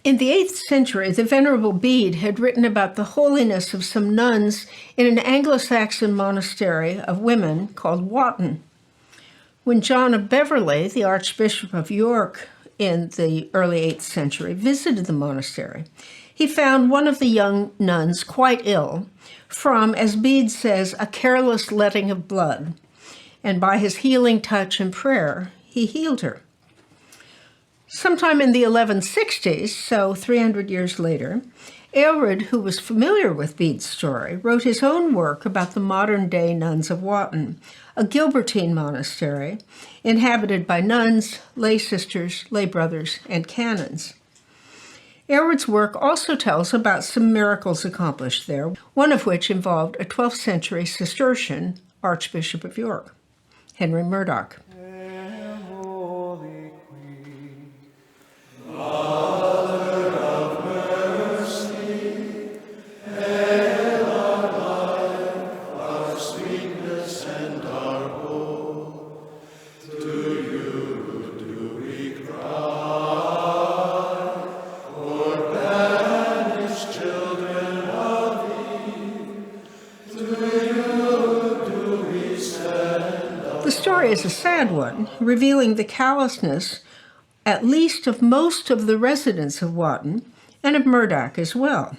In the 8th century, the Venerable Bede had written about the holiness of some nuns in an Anglo-Saxon monastery of women called Watton. When John of Beverley, the Archbishop of York in the early 8th century, visited the monastery, he found one of the young nuns quite ill from, as Bede says, a careless letting of blood, and by his healing touch and prayer, he healed her. Sometime in the 1160s, so 300 years later, Aelred, who was familiar with Bede's story, wrote his own work about the modern-day nuns of Watton, a Gilbertine monastery inhabited by nuns, lay sisters, lay brothers, and canons. Aelred's work also tells about some miracles accomplished there, one of which involved a 12th century Cistercian Archbishop of York, Henry Murdoch. The story is a sad one, revealing the callousness, at least of most of the residents of Watton, and of Murdoch as well.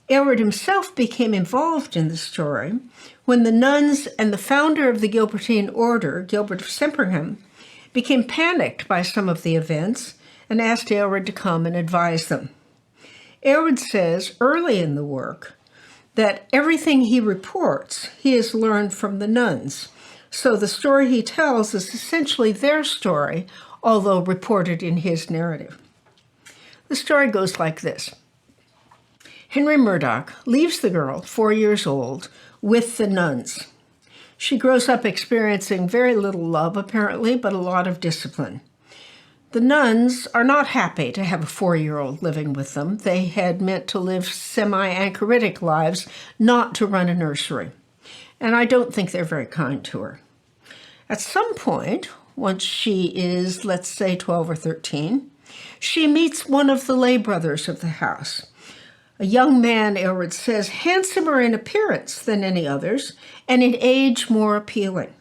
Aelred himself became involved in the story when the nuns and the founder of the Gilbertine order, Gilbert of Sempringham, became panicked by some of the events and asked Aelred to come and advise them. Aelred says early in the work that everything he reports he has learned from the nuns. So the story he tells is essentially their story, although reported in his narrative. The story goes like this. Henry Murdoch leaves the girl, 4 years old, with the nuns. She grows up experiencing very little love, apparently, but a lot of discipline. The nuns are not happy to have a 4-year-old living with them. They had meant to live semi-anchoritic lives, not to run a nursery. And I don't think they're very kind to her. At some point, once she is, let's say, 12 or 13, she meets one of the lay brothers of the house. A young man, Aelred says, handsomer in appearance than any others, and in age more appealing.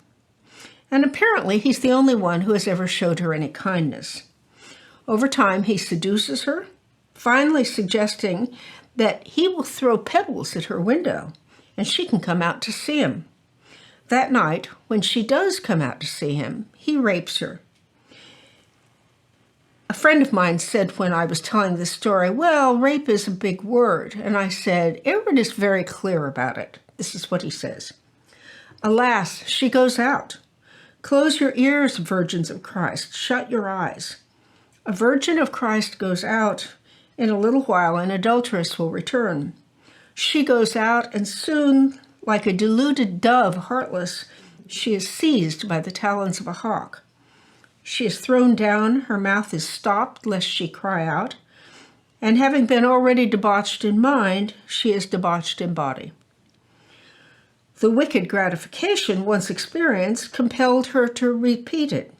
And apparently he's the only one who has ever showed her any kindness. Over time, he seduces her, finally suggesting that he will throw pebbles at her window, and she can come out to see him. That night, when she does come out to see him, he rapes her. A friend of mine said when I was telling this story, well, rape is a big word. And I said, Aelred is very clear about it. This is what he says. Alas, she goes out. Close your ears, virgins of Christ. Shut your eyes. A virgin of Christ goes out. In a little while, an adulteress will return. She goes out, and soon, like a deluded dove, heartless, she is seized by the talons of a hawk. She is thrown down, her mouth is stopped, lest she cry out, and having been already debauched in mind, she is debauched in body. The wicked gratification once experienced compelled her to repeat it.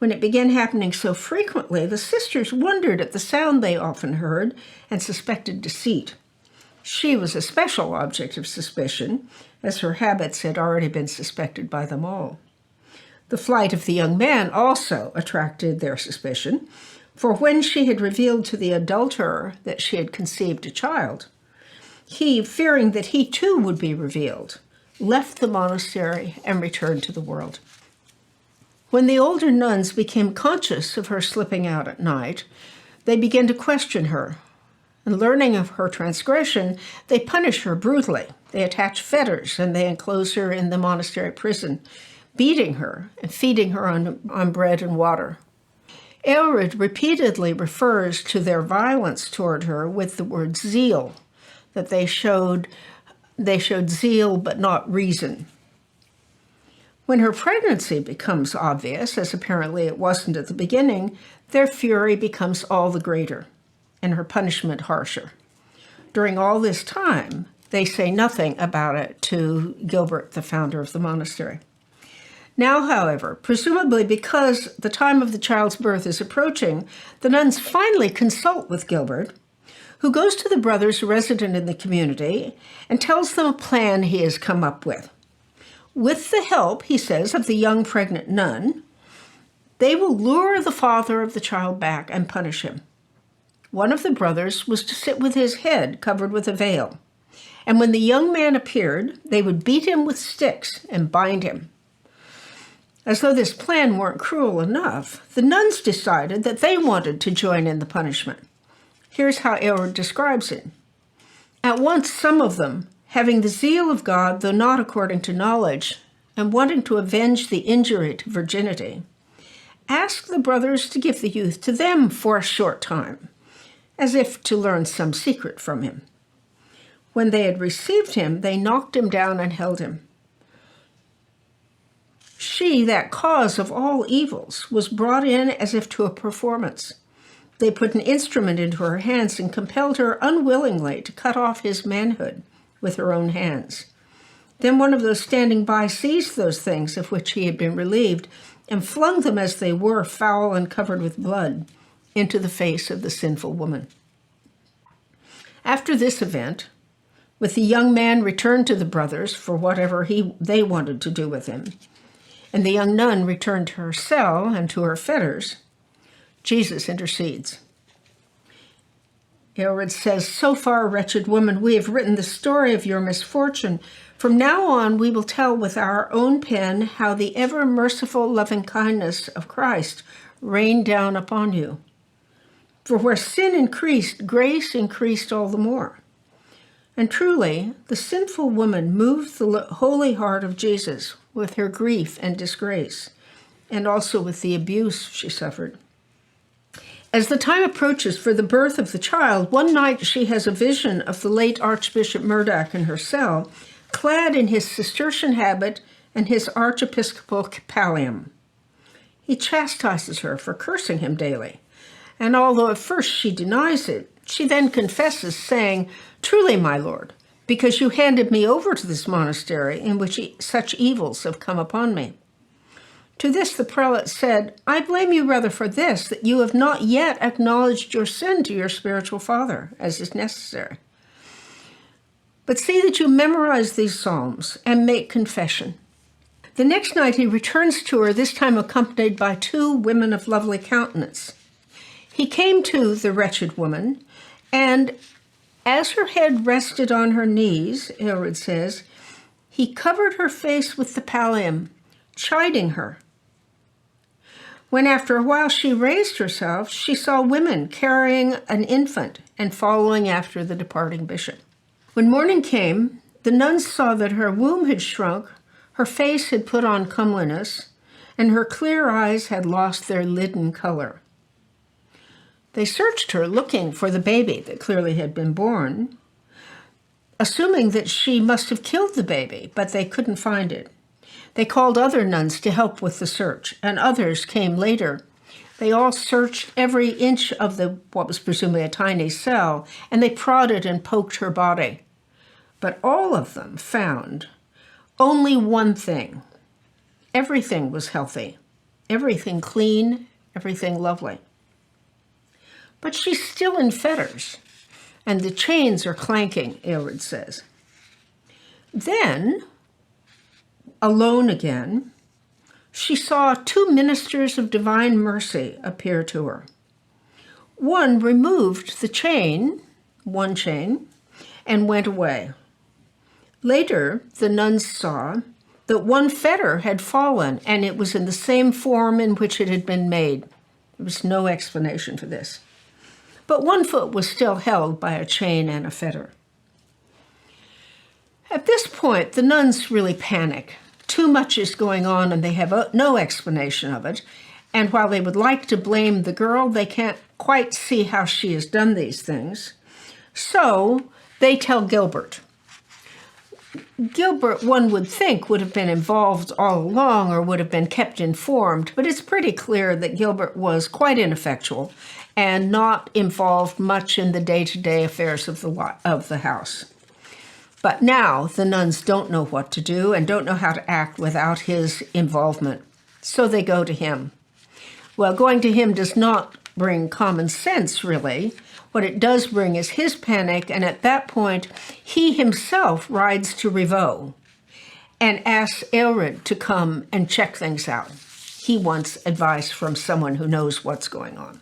When it began happening so frequently, the sisters wondered at the sound they often heard and suspected deceit. She was a special object of suspicion, as her habits had already been suspected by them all. The flight of the young man also attracted their suspicion, for when she had revealed to the adulterer that she had conceived a child, he, fearing that he too would be revealed, left the monastery and returned to the world. When the older nuns became conscious of her slipping out at night, they began to question her. And learning of her transgression, they punish her brutally. They attach fetters and they enclose her in the monastery prison, beating her and feeding her on bread and water. Aelred repeatedly refers to their violence toward her with the word zeal, that they showed zeal but not reason. When her pregnancy becomes obvious, as apparently it wasn't at the beginning, their fury becomes all the greater, and her punishment harsher. During all this time, they say nothing about it to Gilbert, the founder of the monastery. Now, however, presumably because the time of the child's birth is approaching, the nuns finally consult with Gilbert, who goes to the brothers resident in the community and tells them a plan he has come up with. With the help, he says, of the young pregnant nun, they will lure the father of the child back and punish him. One of the brothers was to sit with his head covered with a veil, and when the young man appeared, they would beat him with sticks and bind him. As though this plan weren't cruel enough, the nuns decided that they wanted to join in the punishment. Here's how Aelred describes it. At once some of them, having the zeal of God, though not according to knowledge, and wanting to avenge the injury to virginity, asked the brothers to give the youth to them for a short time, as if to learn some secret from him. When they had received him, they knocked him down and held him. She, that cause of all evils, was brought in as if to a performance. They put an instrument into her hands and compelled her unwillingly to cut off his manhood with her own hands. Then one of those standing by seized those things of which he had been relieved and flung them as they were, foul and covered with blood, into the face of the sinful woman. After this event, with the young man returned to the brothers for whatever they wanted to do with him, and the young nun returned to her cell and to her fetters, Jesus intercedes. Aelred says, "So far, wretched woman, we have written the story of your misfortune. From now on, we will tell with our own pen how the ever-merciful loving-kindness of Christ rained down upon you. For where sin increased, grace increased all the more. And truly, the sinful woman moved the holy heart of Jesus with her grief and disgrace, and also with the abuse she suffered. As the time approaches for the birth of the child, one night she has a vision of the late Archbishop Murdoch in her cell, clad in his Cistercian habit and his archiepiscopal pallium. He chastises her for cursing him daily, and although at first she denies it, she then confesses, saying, 'Truly, my lord, because you handed me over to this monastery in which such evils have come upon me.' To this the prelate said, 'I blame you rather for this, that you have not yet acknowledged your sin to your spiritual father, as is necessary. But see that you memorize these psalms and make confession.' The next night he returns to her, this time accompanied by 2 women of lovely countenance. He came to the wretched woman, and as her head rested on her knees, Aelred says, he covered her face with the pallium, chiding her. When after a while she raised herself, she saw women carrying an infant and following after the departing bishop. When morning came, the nuns saw that her womb had shrunk, her face had put on comeliness, and her clear eyes had lost their leaden color. They searched her, looking for the baby that clearly had been born, assuming that she must have killed the baby, but they couldn't find it. They called other nuns to help with the search, and others came later. They all searched every inch of what was presumably a tiny cell, and they prodded and poked her body. But all of them found only one thing. Everything was healthy, everything clean, everything lovely. But she's still in fetters, and the chains are clanking, Aelred says. Then, alone again, she saw 2 ministers of divine mercy appear to her. One removed the chain, one chain, and went away. Later, the nuns saw that one fetter had fallen, and it was in the same form in which it had been made. There was no explanation for this. But one foot was still held by a chain and a fetter. At this point, the nuns really panic. Too much is going on, and they have no explanation of it. And while they would like to blame the girl, they can't quite see how she has done these things. So they tell Gilbert. Gilbert, one would think, would have been involved all along or would have been kept informed, but it's pretty clear that Gilbert was quite ineffectual and not involved much in the day-to-day affairs of the house. But now the nuns don't know what to do and don't know how to act without his involvement. So they go to him. Well, going to him does not bring common sense, really. What it does bring is his panic, and at that point, he himself rides to Rivaux and asks Aelred to come and check things out. He wants advice from someone who knows what's going on.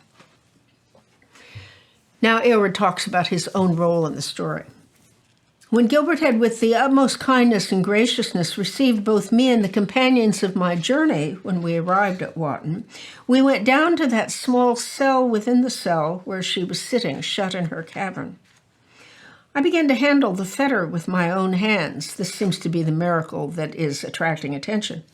Now Aelred talks about his own role in the story. When Gilbert had with the utmost kindness and graciousness received both me and the companions of my journey when we arrived at Watton, we went down to that small cell within the cell where she was sitting shut in her cavern. I began to handle the fetter with my own hands. This seems to be the miracle that is attracting attention.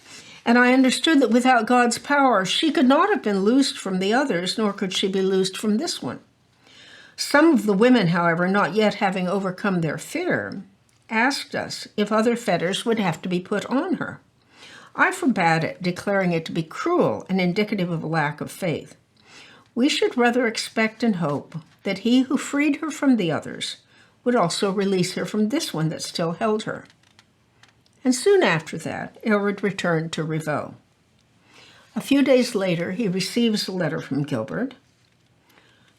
And I understood that without God's power, she could not have been loosed from the others, nor could she be loosed from this one. Some of the women, however, not yet having overcome their fear, asked us if other fetters would have to be put on her. I forbade it, declaring it to be cruel and indicative of a lack of faith. We should rather expect and hope that he who freed her from the others would also release her from this one that still held her. And soon after that, Aelred returned to Rivaux. A few days later, he receives a letter from Gilbert,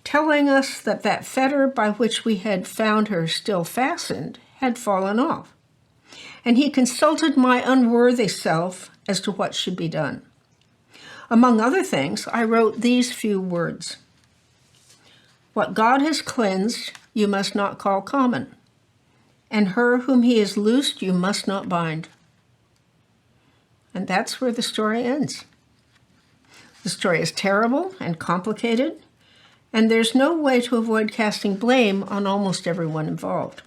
telling us that that fetter by which we had found her still fastened had fallen off. And he consulted my unworthy self as to what should be done. Among other things, I wrote these few words: "What God has cleansed, you must not call common, and her whom he has loosed, you must not bind." And that's where the story ends. The story is terrible and complicated, and there's no way to avoid casting blame on almost everyone involved.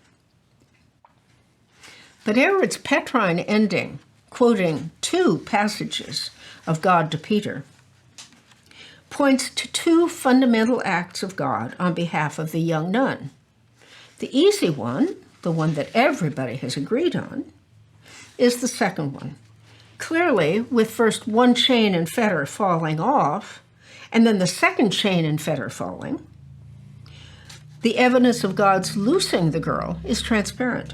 But Aelred's Petrine ending, quoting 2 passages of God to Peter, points to 2 fundamental acts of God on behalf of the young nun. The easy one, the one that everybody has agreed on, is the second one. Clearly, with first one chain and fetter falling off, and then the second chain and fetter falling, the evidence of God's loosing the girl is transparent.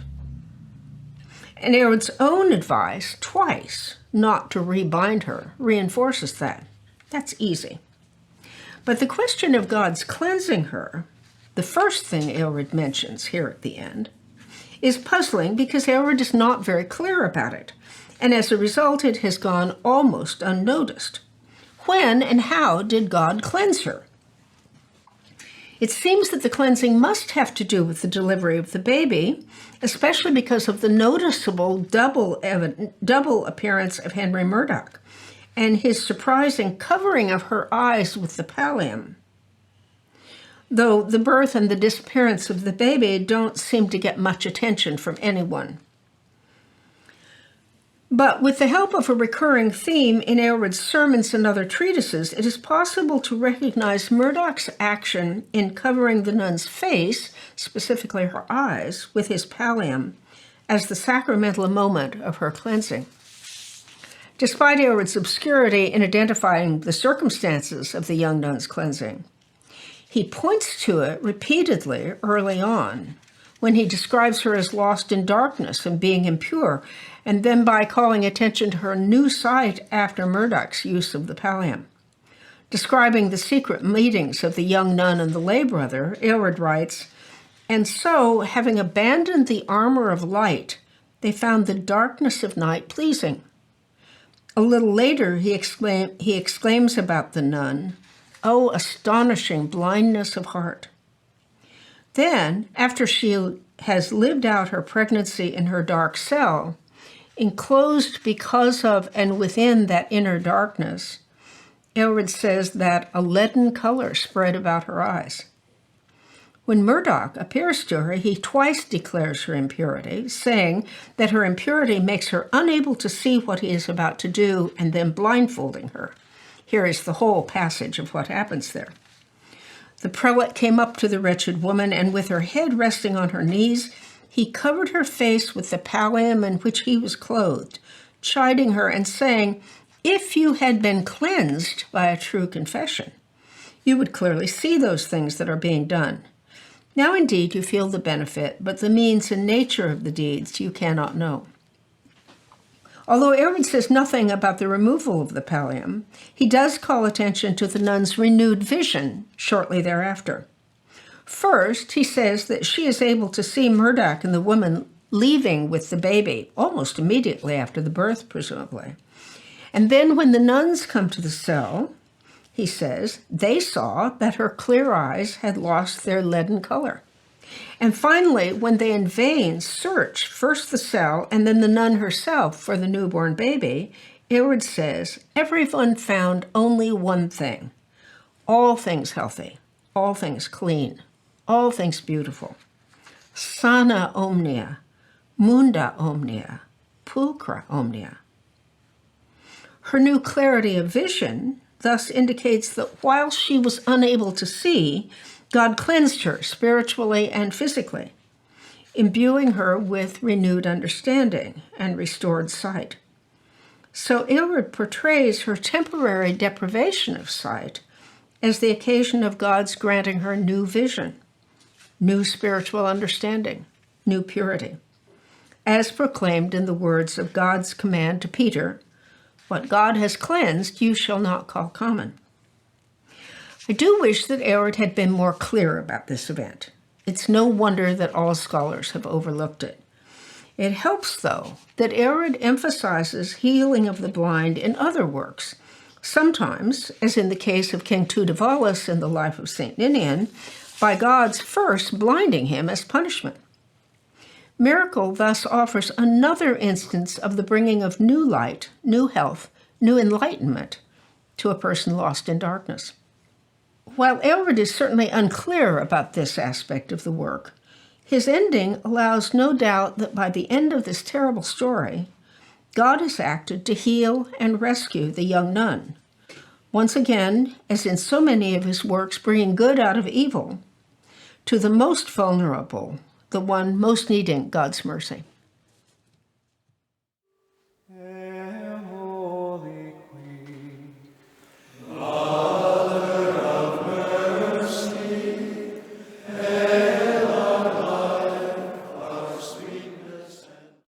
And Aelred's own advice twice not to rebind her reinforces that. That's easy. But the question of God's cleansing her, the first thing Aelred mentions here at the end, is puzzling because Aelred is not very clear about it, and as a result it has gone almost unnoticed. When and how did God cleanse her? It seems that the cleansing must have to do with the delivery of the baby, especially because of the noticeable double appearance of Henry Murdoch and his surprising covering of her eyes with the pallium. Though the birth and the disappearance of the baby don't seem to get much attention from anyone. But with the help of a recurring theme in Aelred's sermons and other treatises, it is possible to recognize Murdoch's action in covering the nun's face, specifically her eyes, with his pallium, as the sacramental moment of her cleansing. Despite Aelred's obscurity in identifying the circumstances of the young nun's cleansing, he points to it repeatedly early on, when he describes her as lost in darkness and being impure, and then by calling attention to her new sight after Murdoch's use of the pallium. Describing the secret meetings of the young nun and the lay brother, Aelred writes, "And so, having abandoned the armor of light, they found the darkness of night pleasing." A little later, he exclaims about the nun, "Oh, astonishing blindness of heart." Then, after she has lived out her pregnancy in her dark cell, enclosed because of and within that inner darkness, Aelred says that a leaden color spread about her eyes. When Murdoch appears to her, he twice declares her impurity, saying that her impurity makes her unable to see what he is about to do, and then blindfolding her. Here is the whole passage of what happens there. "The prelate came up to the wretched woman, and with her head resting on her knees, he covered her face with the pallium in which he was clothed, chiding her and saying, 'If you had been cleansed by a true confession, you would clearly see those things that are being done. Now indeed you feel the benefit, but the means and nature of the deeds you cannot know. Although Aelred says nothing about the removal of the pallium, he does call attention to the nun's renewed vision shortly thereafter. First, he says that she is able to see Murdoch and the woman leaving with the baby, almost immediately after the birth, presumably. And then when the nuns come to the cell, he says, they saw that her clear eyes had lost their leaden color. And finally, when they in vain search first the cell and then the nun herself for the newborn baby, Aelred says, everyone found only one thing: all things healthy, all things clean, all things beautiful. Sana omnia, munda omnia, pulchra omnia. Her new clarity of vision thus indicates that while she was unable to see, God cleansed her spiritually and physically, imbuing her with renewed understanding and restored sight. So Aelred portrays her temporary deprivation of sight as the occasion of God's granting her new vision, new spiritual understanding, new purity, as proclaimed in the words of God's command to Peter, "What God has cleansed, you shall not call common." I do wish that Aelred had been more clear about this event. It's no wonder that all scholars have overlooked it. It helps, though, that Aelred emphasizes healing of the blind in other works, sometimes, as in the case of King Tudivalis in the life of St. Ninian, by God's first blinding him as punishment. Miracle thus offers another instance of the bringing of new light, new health, new enlightenment to a person lost in darkness. While Aelred is certainly unclear about this aspect of the work, his ending allows no doubt that by the end of this terrible story, God has acted to heal and rescue the young nun, once again, as in so many of his works, bringing good out of evil to the most vulnerable, the one most needing God's mercy.